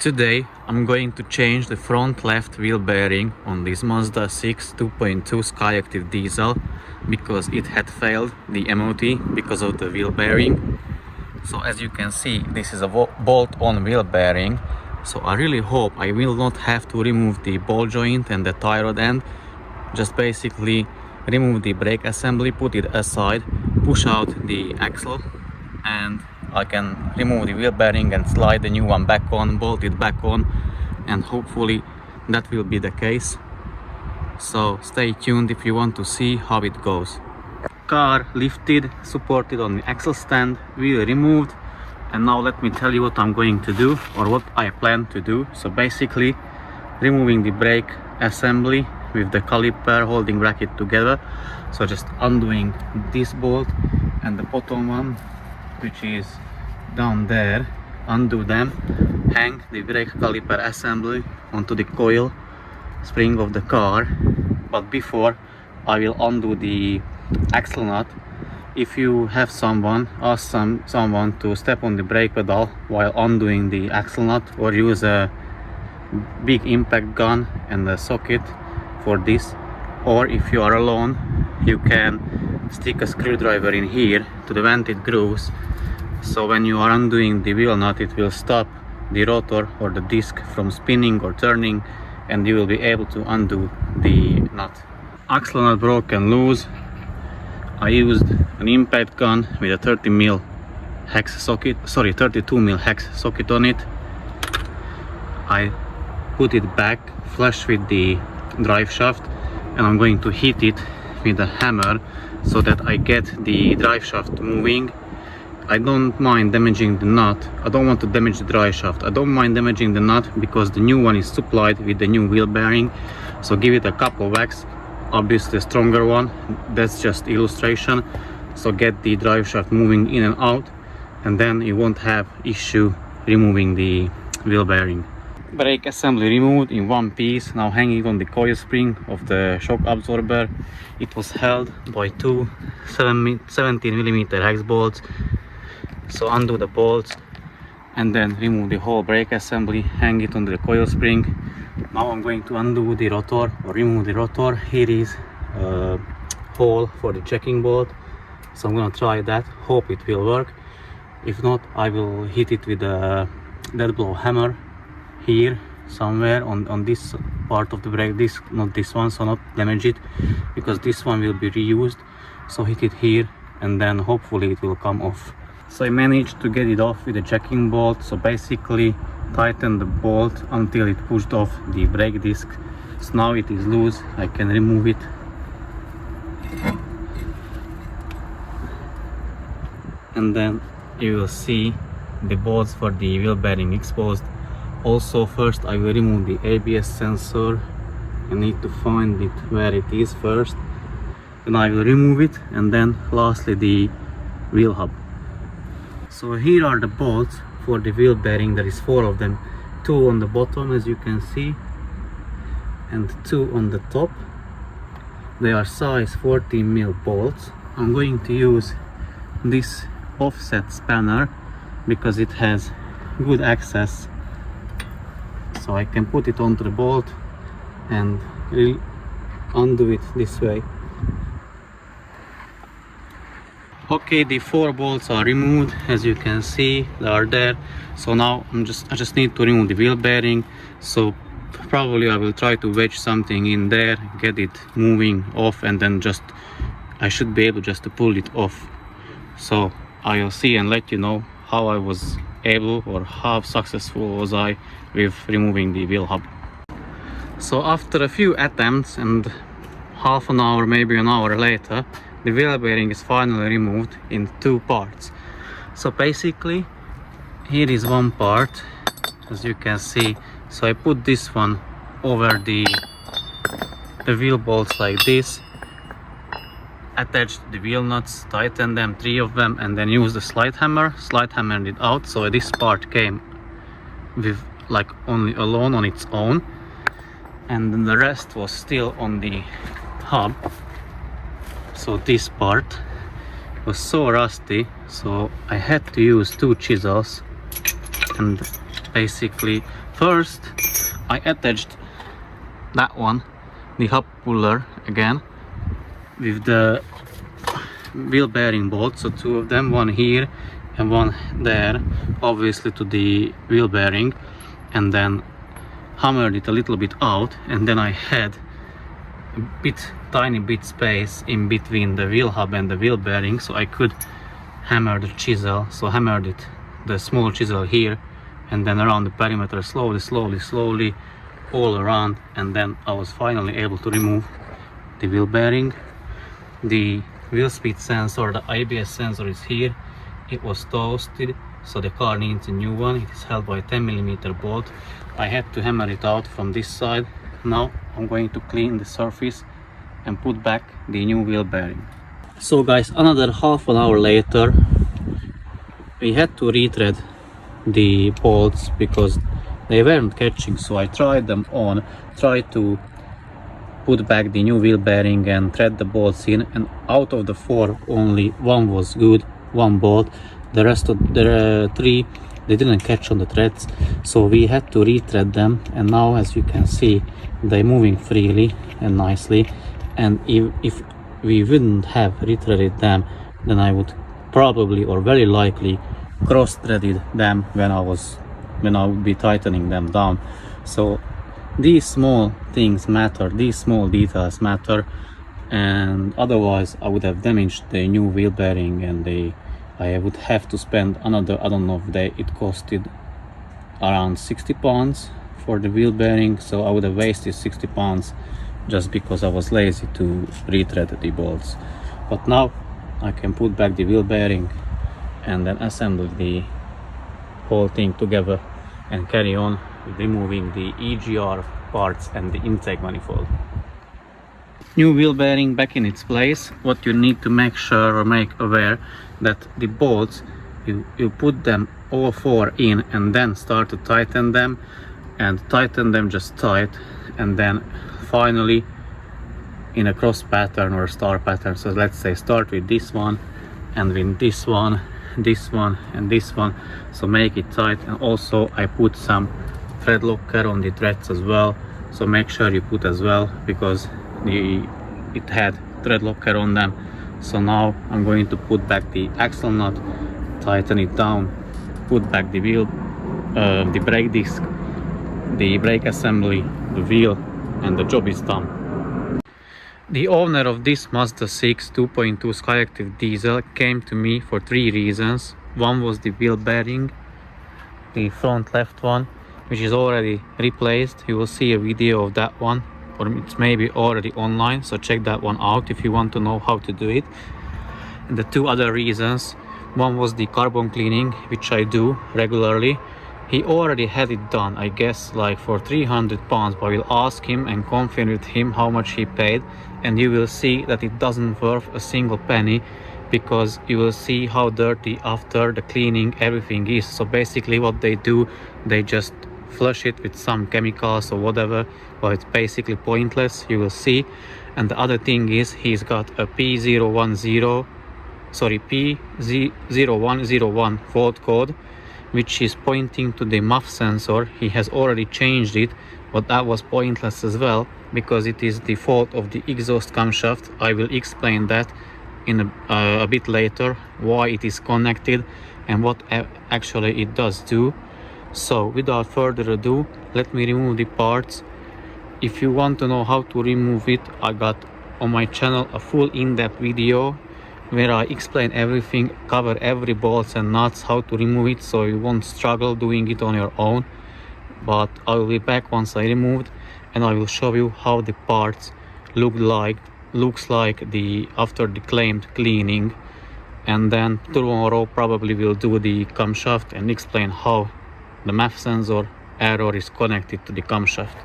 Today I'm going to change the front left wheel bearing on this Mazda 6 2.2 Skyactiv diesel because it had failed the MOT because of the wheel bearing. So as you can see, this is a bolt-on wheel bearing, so I really hope I will not have to remove the ball joint and the tie rod end. Just basically remove the brake assembly, put it aside, push out the axle, and I can remove the wheel bearing and slide the new one back on, bolt it back on, and hopefully that will be the case. So stay tuned if you want to see how it goes. Car lifted, supported on the axle stand, wheel removed, and now let me tell you what I'm going to do, or what I plan to do. So basically removing the brake assembly with the caliper holding bracket together. So just undoing this bolt and the bottom one, which is down there, undo them, hang the brake caliper assembly onto the coil spring of the car. But before, I will undo the axle nut. If you have someone, ask someone to step on the brake pedal while undoing the axle nut, or use a big impact gun and a socket for this. Or if you are alone, you can stick a screwdriver in here to the vented grooves, so when you are undoing the wheel nut, it will stop the rotor or the disc from spinning or turning, and you will be able to undo the nut. Axle nut broken loose. I used an impact gun with a 32 mm hex socket on it. I put it back flush with the drive shaft, and I'm going to hit it with a hammer so that I get the drive shaft moving. I don't mind damaging the nut. I don't want to damage the drive shaft. I don't mind damaging the nut because the new one is supplied with the new wheel bearing. So give it a couple whacks, obviously a stronger one. That's just illustration. So get the drive shaft moving in and out, and then you won't have issue removing the wheel bearing. Brake assembly removed in one piece, now hanging on the coil spring of the shock absorber. It was held by two 17 mm hex bolts. So undo the bolts and then remove the whole brake assembly, hang it on the coil spring. Now I'm going to undo the rotor, or remove the rotor. Here is a hole for the checking bolt, so I'm gonna try that, hope it will work. If not, I will hit it with a dead blow hammer here somewhere on this part of the brake disc, not this one, so not damage it, because this one will be reused. So hit it here and then hopefully it will come off. So I managed to get it off with a checking bolt. So basically tighten the bolt until it pushed off the brake disc. So now it is loose, I can remove it. And then you will see the bolts for the wheel bearing exposed. Also, first I will remove the ABS sensor. I need to find it where it is first. Then I will remove it, and then lastly the wheel hub. So here are the bolts for the wheel bearing. There is 4 of them, 2 on the bottom as you can see, and 2 on the top. They are size 14 mm bolts. I'm going to use this offset spanner because it has good access, so I can put it onto the bolt and undo it this way. Okay, the 4 bolts are removed, as you can see they are there. So now I just need to remove the wheel bearing. So probably I will try to wedge something in there, get it moving off, and then I should be able just to pull it off. So I will see and let you know how I was able, or how successful was I with removing the wheel hub. So after a few attempts and half an hour, maybe an hour later, the wheel bearing is finally removed in 2 parts. So basically here is one part, as you can see. So I put this one over the wheel bolts like this, attached the wheel nuts, tighten them, 3 of them, and then use the slide hammered it out. So this part came with like only alone on its own, and then the rest was still on the hub. So this part was so rusty, so I had to use 2 chisels and basically first I attached that one, the hub puller again, with the wheel bearing bolts, so two of them, one here and one there, obviously to the wheel bearing, and then hammered it a little bit out, and then I had a tiny bit space in between the wheel hub and the wheel bearing, so I could hammer the chisel. So hammered it, the small chisel here, and then around the perimeter, slowly all around, and then I was finally able to remove the wheel bearing. The wheel speed sensor, the ABS sensor, is here. It was toasted, so the car needs a new one. It is held by a 10mm bolt. I had to hammer it out from this side. Now I'm going to clean the surface and put back the new wheel bearing. So guys, another half an hour later, we had to retread the bolts because they weren't catching, so I tried them on, tried to put back the new wheel bearing and thread the bolts in, and out of the 4 only one was good, one bolt. The rest of the 3, they didn't catch on the threads, so we had to retread them, and now as you can see they're moving freely and nicely. And if we wouldn't have retreaded them, then I would probably, or very likely, cross-threaded them when I would be tightening them down. So these small things matter, these small details matter, and otherwise I would have damaged the new wheel bearing, and I would have to spend another, I don't know if it costed around 60 pounds for the wheel bearing, so I would have wasted 60 pounds just because I was lazy to retread the bolts. But now I can put back the wheel bearing and then assemble the whole thing together and carry on with removing the EGR parts and the intake manifold. New wheel bearing back in its place. What you need to make sure or make aware that the bolts, you put them all 4 in and then start to tighten them, and tighten them just tight, and then finally in a cross pattern or a star pattern. So let's say start with this one and with this one and this one, so make it tight. And also I put some thread locker on the threads as well, so make sure you put as well, because it had thread locker on them. So now I'm going to put back the axle nut, tighten it down, put back the wheel, the brake disc, the brake assembly, the wheel, and the job is done. The owner of this Mazda 6 2.2 Skyactiv diesel came to me for 3 reasons. One was the wheel bearing, the front left one, which is already replaced. You will see a video of that one, or it's maybe already online, so check that one out if you want to know how to do it. And the 2 other reasons, one was the carbon cleaning, which I do regularly. He already had it done, I guess like for 300 pounds, but I will ask him and confirm with him how much he paid, and you will see that it doesn't worth a single penny, because you will see how dirty after the cleaning everything is. So basically what they do, they just flush it with some chemicals or whatever, but it's basically pointless, you will see. And the other thing is, he's got a P0101 fault code, which is pointing to the MUF sensor. He has already changed it, but that was pointless as well, because it is the fault of the exhaust camshaft. I will explain that in a bit later, why it is connected and what actually it does do. So without further ado, let me remove the parts. If you want to know how to remove it, I got on my channel a full in-depth video where I explain everything, cover every bolts and nuts, how to remove it, so you won't struggle doing it on your own. But I will be back once I removed, and I will show you how the parts looks like after the claimed cleaning. And then tomorrow probably we'll do the camshaft and explain how the MUF sensor error is connected to the camshaft.